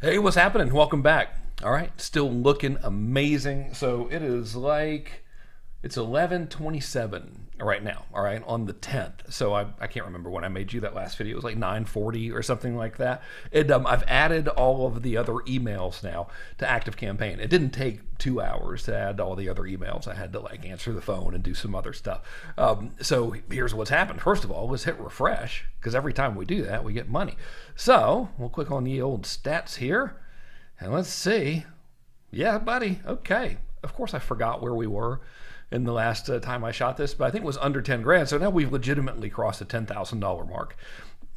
Hey, what's happening? Welcome back. All right, still looking amazing. So it is like it's 11:27 right now. All right, on the 10th. So I can't remember when I made you that last video. It was like 9:40 or something like that. And I've added all of the other emails now to ActiveCampaign. It didn't take 2 hours to add all the other emails. I had to like answer the phone and do some other stuff. So here's what's happened. First of all, let's hit refresh because every time we do that, we get money. So we'll click on the old stats here and let's see. Yeah, buddy. Okay. Of course, I forgot where we were in the last time I shot this, but I think it was under 10 grand. So now we've legitimately crossed the $10,000 mark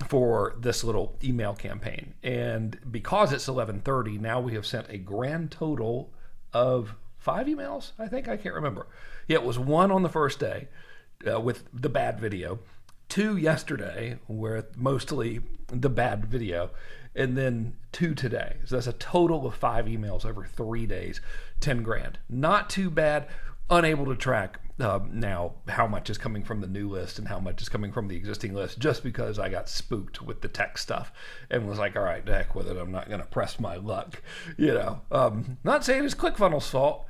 for this little email campaign. And because it's 11:30, now we have sent a grand total of 5 emails, I think. I can't remember. Yeah, it was one on the first day with the bad video, two yesterday with mostly the bad video, and then two today. So that's a total of 5 emails over 3 days, 10 grand. Not too bad. Unable to track now how much is coming from the new list and how much is coming from the existing list, just because I got spooked with the tech stuff and was like, all right, the heck with it. I'm not going to press my luck. Not saying it's ClickFunnels' fault.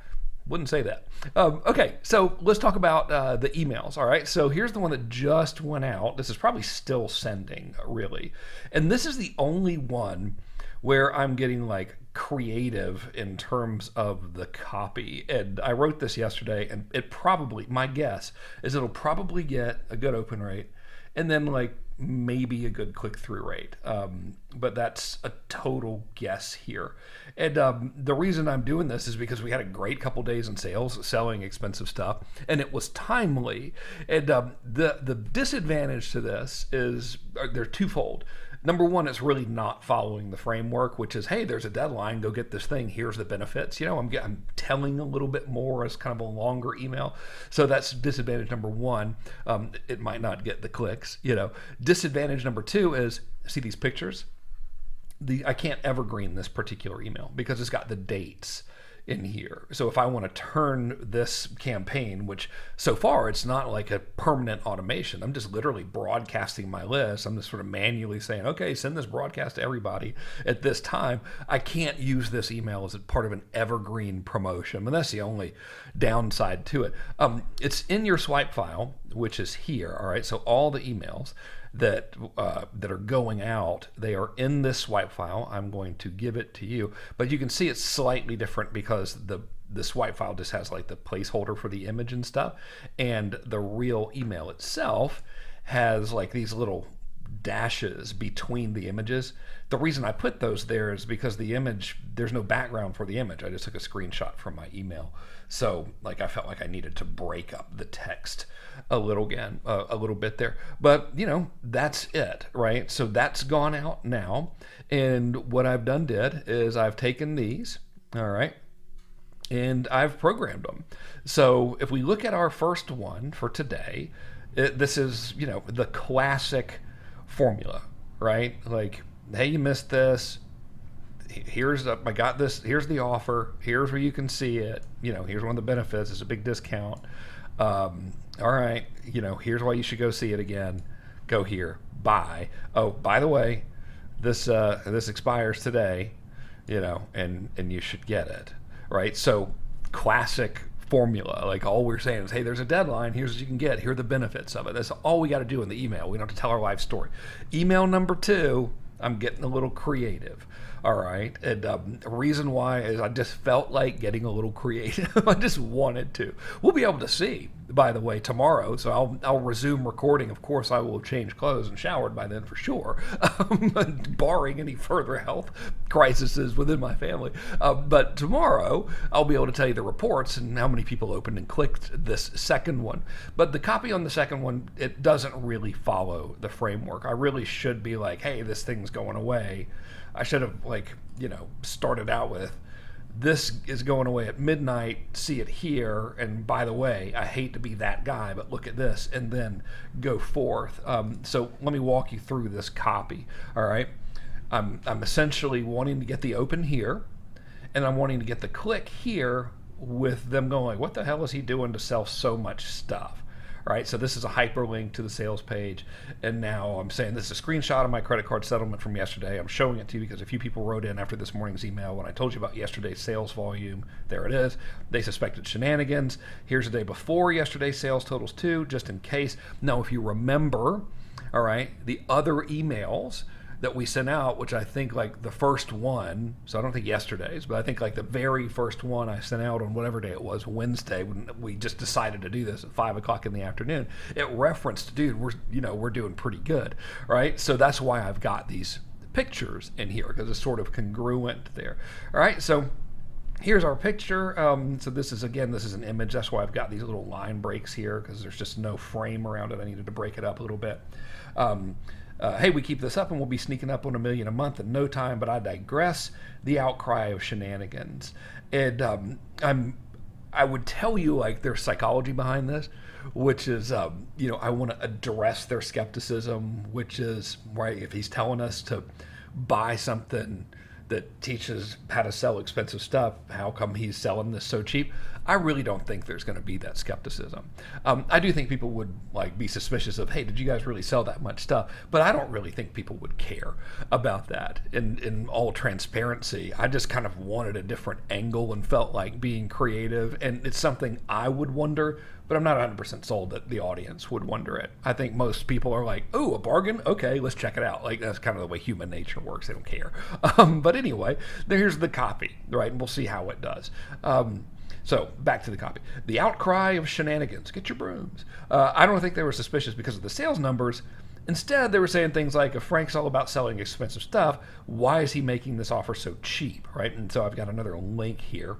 Wouldn't say that. Okay, so let's talk about the emails. All right, so here's the one that just went out. This is probably still sending, really. And this is the only one where I'm getting like creative in terms of the copy. And I wrote this yesterday, and it probably, my guess is it'll probably get a good open rate and then like maybe a good click-through rate. But that's a total guess here. And the reason I'm doing this is because we had a great couple days in sales selling expensive stuff, and it was timely. And the disadvantage to this is they're twofold. Number one, it's really not following the framework, which is, hey, there's a deadline, go get this thing, here's the benefits. I'm telling a little bit more as kind of a longer email. So that's disadvantage number one. It might not get the clicks. Disadvantage number two is, see these pictures? I can't evergreen this particular email because it's got the dates in here. So if I want to turn this campaign, which so far it's not like a permanent automation, I'm just literally broadcasting my list. I'm just sort of manually saying, okay, send this broadcast to everybody at this time. I can't use this email as a part of an evergreen promotion, and that's the only downside to it. It's in your swipe file, which is here. All right, so all the emails that are going out, they are in this swipe file. I'm going to give it to you, but you can see it's slightly different because the swipe file just has like the placeholder for the image and stuff, and the real email itself has like these little dashes between the images. The reason I put those there is because the image, there's no background for the image. I just took a screenshot from my email. So like I felt like I needed to break up the text a little bit there. But that's it, right? So that's gone out now. And what I've did is I've taken these, all right, and I've programmed them. So if we look at our first one for today, this is, the classic formula, right? Like, hey, you missed this. I got this. Here's the offer. Here's where you can see it. Here's one of the benefits. It's a big discount. All right. Here's why you should go see it again. Go here. Buy. Oh, by the way, this expires today. And you should get it. Right. So classic formula. Like all we're saying is, hey, there's a deadline. Here's what you can get. Here are the benefits of it. That's all we got to do in the email. We don't have to tell our life story. Email number two, I'm getting a little creative. All right. And the reason why is I just felt like getting a little creative. I just wanted to. We'll be able to see, by the way, tomorrow. So I'll resume recording. Of course, I will have changed clothes and showered by then for sure, barring any further health crises within my family. But tomorrow, I'll be able to tell you the reports and how many people opened and clicked this second one. But the copy on the second one, it doesn't really follow the framework. I really should be like, hey, this thing's going away. I should have started out with, this is going away at midnight, see it here, and by the way, I hate to be that guy, but look at this, and then go forth. So let me walk you through this copy, all right? I'm essentially wanting to get the open here, and I'm wanting to get the click here with them going, what the hell is he doing to sell so much stuff? All right, so this is a hyperlink to the sales page. And now I'm saying this is a screenshot of my credit card settlement from yesterday. I'm showing it to you because a few people wrote in after this morning's email when I told you about yesterday's sales volume. There it is. They suspected shenanigans. Here's the day before yesterday's sales totals too, just in case. Now, if you remember, all right, the other emails that we sent out, which I think like the first one, so I don't think yesterday's, but I think like the very first one I sent out on whatever day it was, Wednesday, when we just decided to do this at 5 o'clock in the afternoon, it referenced, dude, we're doing pretty good, right? So that's why I've got these pictures in here, because it's sort of congruent there. All right, so here's our picture. So this is an image. That's why I've got these little line breaks here, because there's just no frame around it. I needed to break it up a little bit. Hey, we keep this up and we'll be sneaking up on 1 million a month in no time, but I digress. The outcry of shenanigans. And I would tell you like there's psychology behind this, which is, I want to address their skepticism, which is, right, if he's telling us to buy something that teaches how to sell expensive stuff, how come he's selling this so cheap? I really don't think there's going to be that skepticism. I do think people would like be suspicious of, hey, did you guys really sell that much stuff? But I don't really think people would care about that. In all transparency, I just kind of wanted a different angle and felt like being creative. And it's something I would wonder, but I'm not 100% sold that the audience would wonder it. I think most people are like, oh, a bargain? Okay, let's check it out. Like, that's kind of the way human nature works. They don't care. But anyway, here's the copy, right? And we'll see how it does. So back to the copy. The outcry of shenanigans. Get your brooms. I don't think they were suspicious because of the sales numbers. Instead, they were saying things like, if Frank's all about selling expensive stuff, why is he making this offer so cheap, right? And so I've got another link here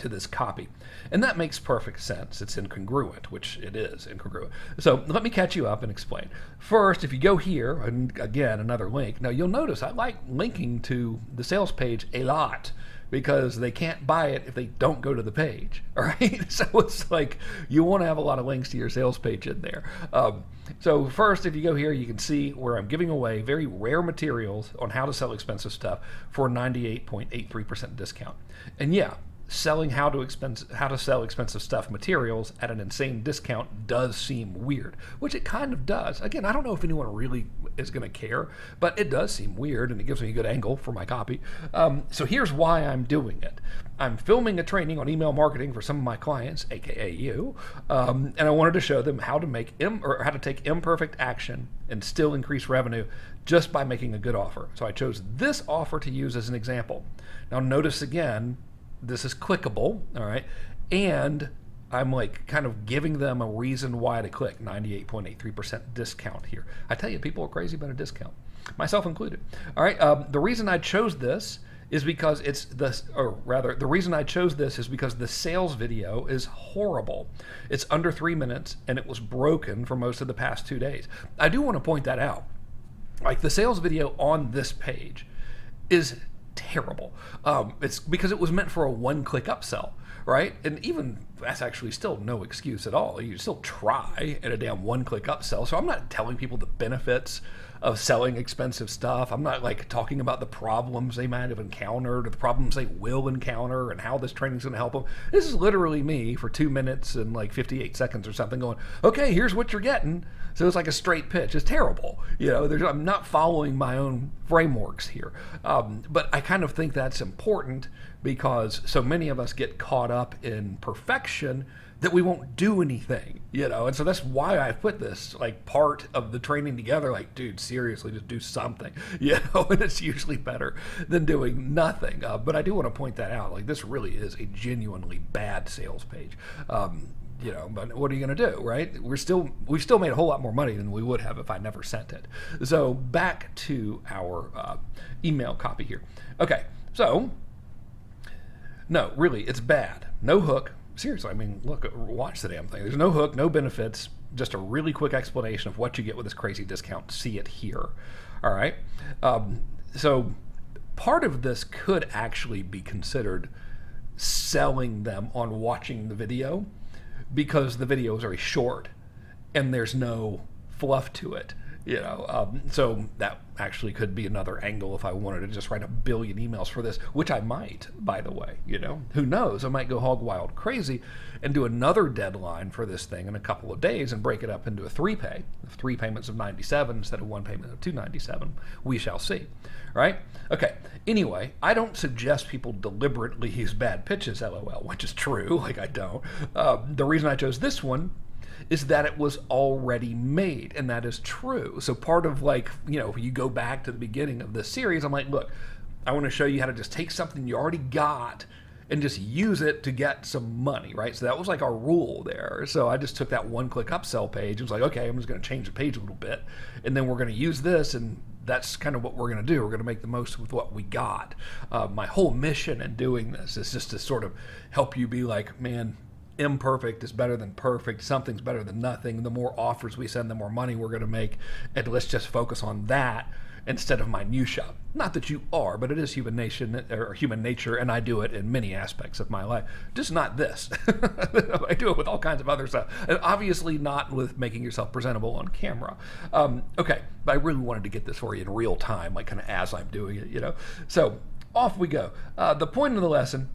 to this copy. And that makes perfect sense. It's incongruent, which it is incongruent. So let me catch you up and explain. First, if you go here, and again, another link. Now you'll notice I like linking to the sales page a lot, because they can't buy it if they don't go to the page, all right? So it's like you want to have a lot of links to your sales page in there. So first, if you go here, you can see where I'm giving away very rare materials on how to sell expensive stuff for a 98.83% discount. And yeah, selling how to sell expensive stuff materials at an insane discount does seem weird, which it kind of does. Again, I don't know if anyone really is going to care, but it does seem weird, and it gives me a good angle for my copy. So here's why I'm doing it. I'm filming a training on email marketing for some of my clients, aka you, and I wanted to show them how to take imperfect action and still increase revenue just by making a good offer. So I chose this offer to use as an example. Now notice again, this is clickable, all right? And I'm like kind of giving them a reason why to click. 98.83% discount here. I tell you, people are crazy about a discount, myself included. All right, the reason I chose this is because the reason I chose this is because the sales video is horrible. It's under 3 minutes and it was broken for most of the past 2 days. I do want to point that out. Like the sales video on this page is terrible. It's because it was meant for a one-click upsell, right? And even that's actually still no excuse at all. You still try at a damn one-click upsell. So I'm not telling people the benefits of selling expensive stuff. I'm not like talking about the problems they might have encountered or the problems they will encounter and how this training's going to help them. This is literally me for 2 minutes and like 58 seconds or something going, okay, here's what you're getting. So it's like a straight pitch. It's terrible. I'm not following my own frameworks here. But I kind of think that's important because so many of us get caught up in perfection that we won't do anything, and so that's why I put this like part of the training together, like, dude, seriously, just do something, and it's usually better than doing nothing. But I do want to point that out. Like, this really is a genuinely bad sales page. But what are you going to do, right? We've still made a whole lot more money than we would have if I never sent it. So back to our email copy here. Okay, so no, really, it's bad. No hook. Seriously, I mean, look, watch the damn thing. There's no hook, no benefits, just a really quick explanation of what you get with this crazy discount. See it here. All right. So part of this could actually be considered selling them on watching the video because the video is very short and there's no fluff to it. So that actually could be another angle if I wanted to just write a billion emails for this, which I might, by the way. Who knows? I might go hog wild crazy and do another deadline for this thing in a couple of days and break it up into a three payments of 97 instead of one payment of 297. We shall see. Right? Okay. Anyway, I don't suggest people deliberately use bad pitches, LOL, which is true. Like, I don't. The reason I chose this one is that it was already made, and that is true. So part of, like, you go back to the beginning of this series, I'm like, look, I want to show you how to just take something you already got and just use it to get some money, right? So that was like our rule there. So I just took that one-click upsell page and was like, okay, I'm just going to change the page a little bit, and then we're going to use this, and that's kind of what we're going to do. We're going to make the most with what we got. My whole mission in doing this is just to sort of help you be like, man, imperfect is better than perfect. Something's better than nothing. The more offers we send, the more money we're going to make. And let's just focus on that instead of minutia. Not that you are, but it is human nature, and I do it in many aspects of my life. Just not this. I do it with all kinds of other stuff. And obviously not with making yourself presentable on camera. Okay, but I really wanted to get this for you in real time, like kind of as I'm doing it, So off we go. The point of the lesson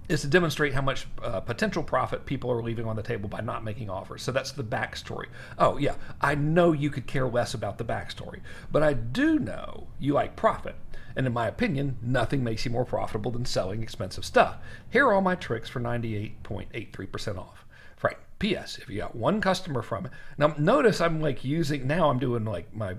is to demonstrate how much potential profit people are leaving on the table by not making offers. So that's the backstory. Oh, yeah, I know you could care less about the backstory, but I do know you like profit. And in my opinion, nothing makes you more profitable than selling expensive stuff. Here are all my tricks for 98.83% off. Right. P.S. If you got one customer from it. Now, notice I'm doing like my,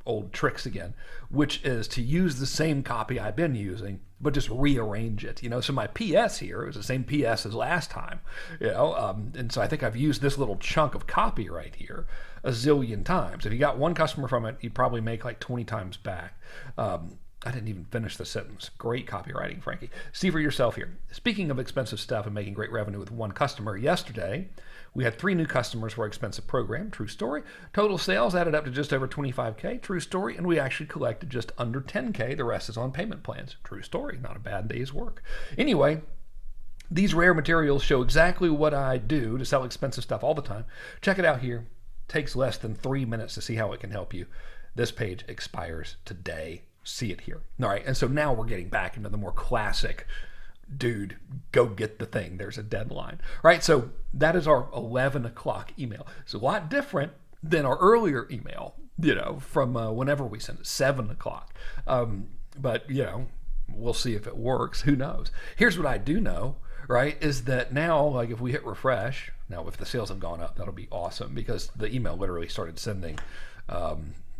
old tricks again, which is to use the same copy I've been using, but just rearrange it. So my P.S. here is the same P.S. as last time, and so I think I've used this little chunk of copy right here a zillion times. If you got one customer from it, you probably make like 20 times back. I didn't even finish the sentence. Great copywriting, Frankie. See for yourself here. Speaking of expensive stuff and making great revenue with one customer, yesterday we had 3 new customers for our expensive program. True story. Total sales added up to just over 25K. True story. And we actually collected just under 10K. The rest is on payment plans. True story. Not a bad day's work. Anyway, these rare materials show exactly what I do to sell expensive stuff all the time. Check it out here. Takes less than 3 minutes to see how it can help you. This page expires today. See it here. All right. And so now we're getting back into the more classic, dude, go get the thing. There's a deadline. All right. So that is our 11 o'clock email. It's a lot different than our earlier email, from whenever we send it, 7 o'clock. But, we'll see if it works. Who knows? Here's what I do know, right, is that now, like if we hit refresh, now if the sales have gone up, that'll be awesome because the email literally started sending.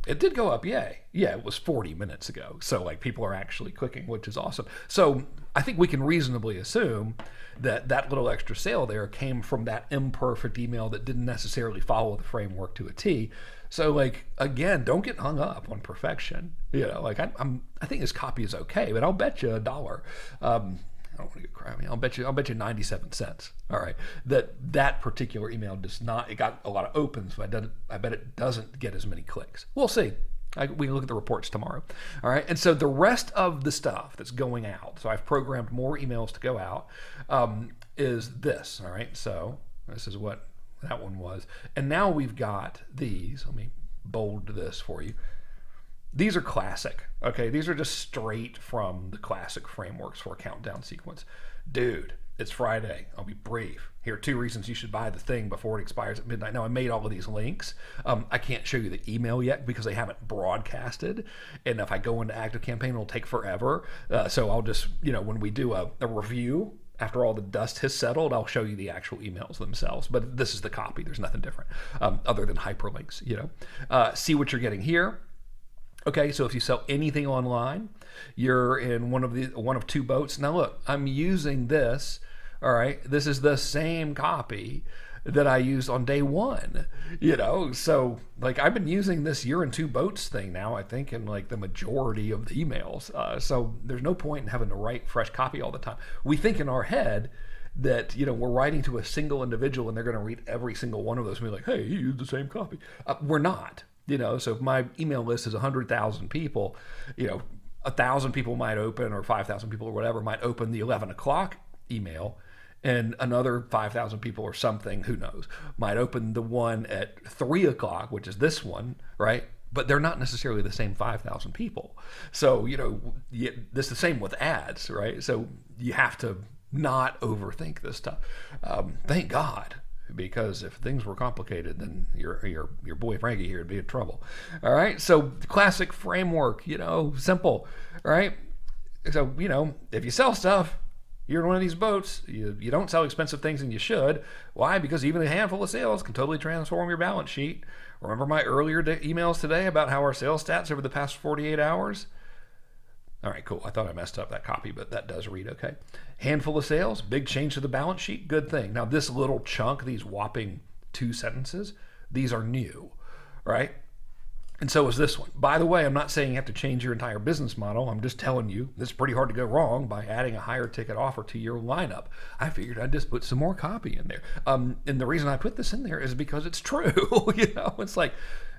It did go up, yay. Yeah, it was 40 minutes ago. So like people are actually clicking, which is awesome. So I think we can reasonably assume that that little extra sale there came from that imperfect email that didn't necessarily follow the framework to a T. So like, again, don't get hung up on perfection. I think this copy is okay, but I'll bet you $1. I don't want to get crabby. I'll bet you 97 cents. All right. That particular email does not, it got a lot of opens, but I bet it doesn't get as many clicks. We'll see. We can look at the reports tomorrow. All right. And so the rest of the stuff that's going out, so I've programmed more emails to go out, is this. All right. So this is what that one was. And now we've got these. Let me bold this for you. These are classic, okay? These are just straight from the classic frameworks for a countdown sequence. Dude, it's Friday. I'll be brief. Here are 2 reasons you should buy the thing before it expires at midnight. Now, I made all of these links. I can't show you the email yet because they haven't broadcasted. And if I go into ActiveCampaign, it'll take forever. So I'll just, when we do a review, after all the dust has settled, I'll show you the actual emails themselves. But this is the copy. There's nothing different other than hyperlinks, See what you're getting here. Okay, so if you sell anything online, you're in one of 2 boats. Now look, I'm using this, all right? This is the same copy that I used on day 1, So like I've been using this you're in 2 boats thing now, I think, in like the majority of the emails. So there's no point in having to write fresh copy all the time. We think in our head that, we're writing to a single individual and they're going to read every single one of those and be like, hey, you used the same copy. We're not. So if my email list is 100,000 people, 1,000 people might open, or 5,000 people or whatever might open the 11 o'clock email, and another 5,000 people or something, who knows, might open the one at 3 o'clock, which is this one, right? but they're not necessarily the same 5,000 people. So, this is the same with ads, right? So you have to not overthink this stuff. Thank God, because if things were complicated, then your boy Frankie here would be in trouble. All right. So classic framework, simple. All right. So, if you sell stuff, you're in one of these boats, you don't sell expensive things, and you should. Why? Because even a handful of sales can totally transform your balance sheet. Remember my earlier emails today about how our sales stats over the past 48 hours? All right, cool. I thought I messed up that copy, but that does read okay. Handful of sales, big change to the balance sheet, good thing. Now, this little chunk, these whopping 2 sentences, these are new, right? And so is this one. By the way, I'm not saying you have to change your entire business model. I'm just telling you this is pretty hard to go wrong by adding a higher ticket offer to your lineup. I figured I'd just put some more copy in there. And the reason I put this in there is because it's true. It's like,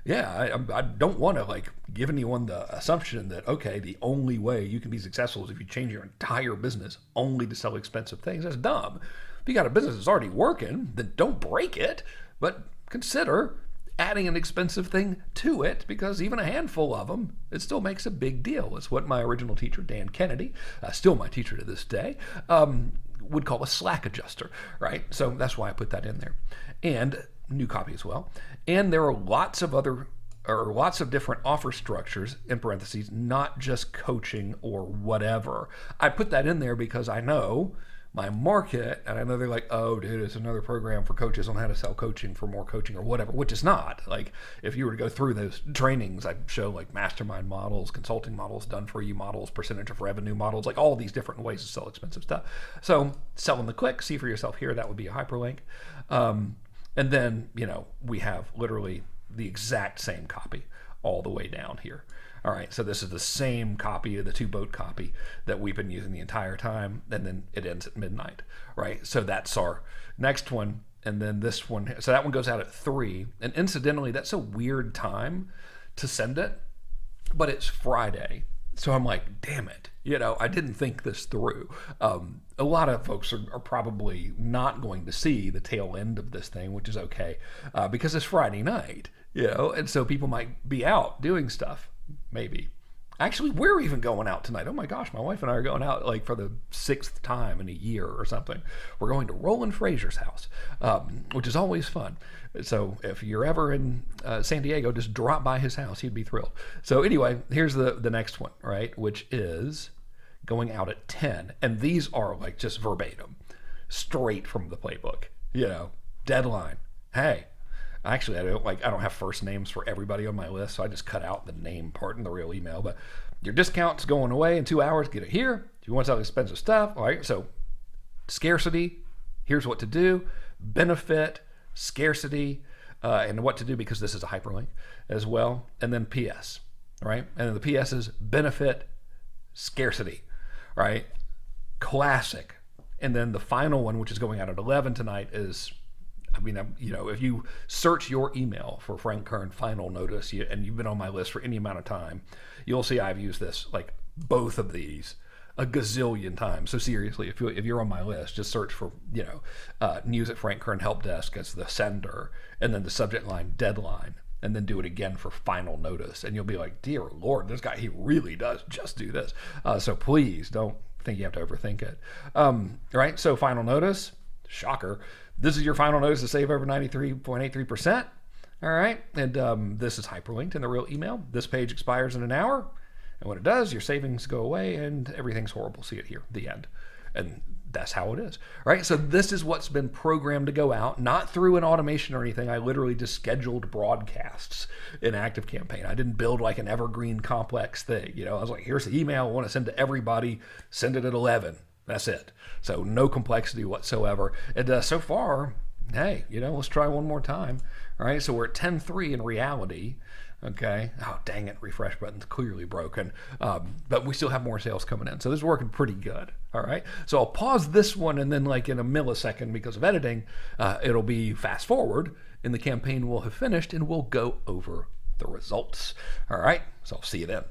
yeah, I don't want to give anyone the assumption that, okay, the only way you can be successful is if you change your entire business only to sell expensive things. That's dumb. If you got a business that's already working, then don't break it, but consider adding an expensive thing to it, because even a handful of them, it still makes a big deal. It's what my original teacher, Dan Kennedy, still my teacher to this day, would call a slack adjuster, right? So that's why I put that in there. And new copy as well. And there are lots of different offer structures, in parentheses, not just coaching or whatever. I put that in there because I know my market, and I know they're like, oh, dude, it's another program for coaches on how to sell coaching for more coaching or whatever, which is not. If you were to go through those trainings, I show mastermind models, consulting models, done for you models, percentage of revenue models, all these different ways to sell expensive stuff. So sell them the quick, see for yourself here, that would be a hyperlink. And then, we have literally the exact same copy all the way down here. All right, so this is the same copy of the 2-boat copy that we've been using the entire time, and then it ends at midnight, right? So that's our next one, and then this one. So that one goes out at 3, and incidentally, that's a weird time to send it, but it's Friday. So I'm like, damn it, I didn't think this through. A lot of folks are probably not going to see the tail end of this thing, which is okay, because it's Friday night, and so people might be out doing stuff. Maybe. Actually, we're even going out tonight. Oh my gosh, my wife and I are going out for the 6th time in a year or something. We're going to Roland Frazier's house, which is always fun. So if you're ever in San Diego, just drop by his house. He'd be thrilled. So anyway, here's the next one, right? Which is going out at 10. And these are just verbatim, straight from the playbook. Deadline. Hey. Actually, I don't have first names for everybody on my list, so I just cut out the name part in the real email. But your discount's going away in 2 hours. Get it here. If you want to sell expensive stuff, all right. So scarcity. Here's what to do. Benefit, scarcity, and what to do, because this is a hyperlink as well. And then PS, right? And then the PS is benefit, scarcity, right? Classic. And then the final one, which is going out at 11 tonight, is, if you search your email for Frank Kern final notice, and you've been on my list for any amount of time, you'll see I've used this, both of these, a gazillion times. So seriously, if you're on my list, just search for, news at Frank Kern Help Desk as the sender, and then the subject line deadline, and then do it again for final notice. And you'll be like, dear Lord, this guy, he really does just do this. So please don't think you have to overthink it. Right? So final notice, shocker. This is your final notice to save over 93.83%. All right. And this is hyperlinked in the real email. This page expires in an hour. And when it does, your savings go away and everything's horrible. See it here, the end. And that's how it is. All right. So this is what's been programmed to go out, not through an automation or anything. I literally just scheduled broadcasts in ActiveCampaign. I didn't build an evergreen complex thing. I was like, here's the email I want to send to everybody. Send it at 11. That's it. So no complexity whatsoever. And so far, hey, let's try one more time. All right, so we're at 10.3 in reality. Okay. Oh, dang it. Refresh button's clearly broken. But we still have more sales coming in. So this is working pretty good. All right. So I'll pause this one, and then in a millisecond, because of editing, it'll be fast forward, and the campaign will have finished, and we'll go over the results. All right. So I'll see you then.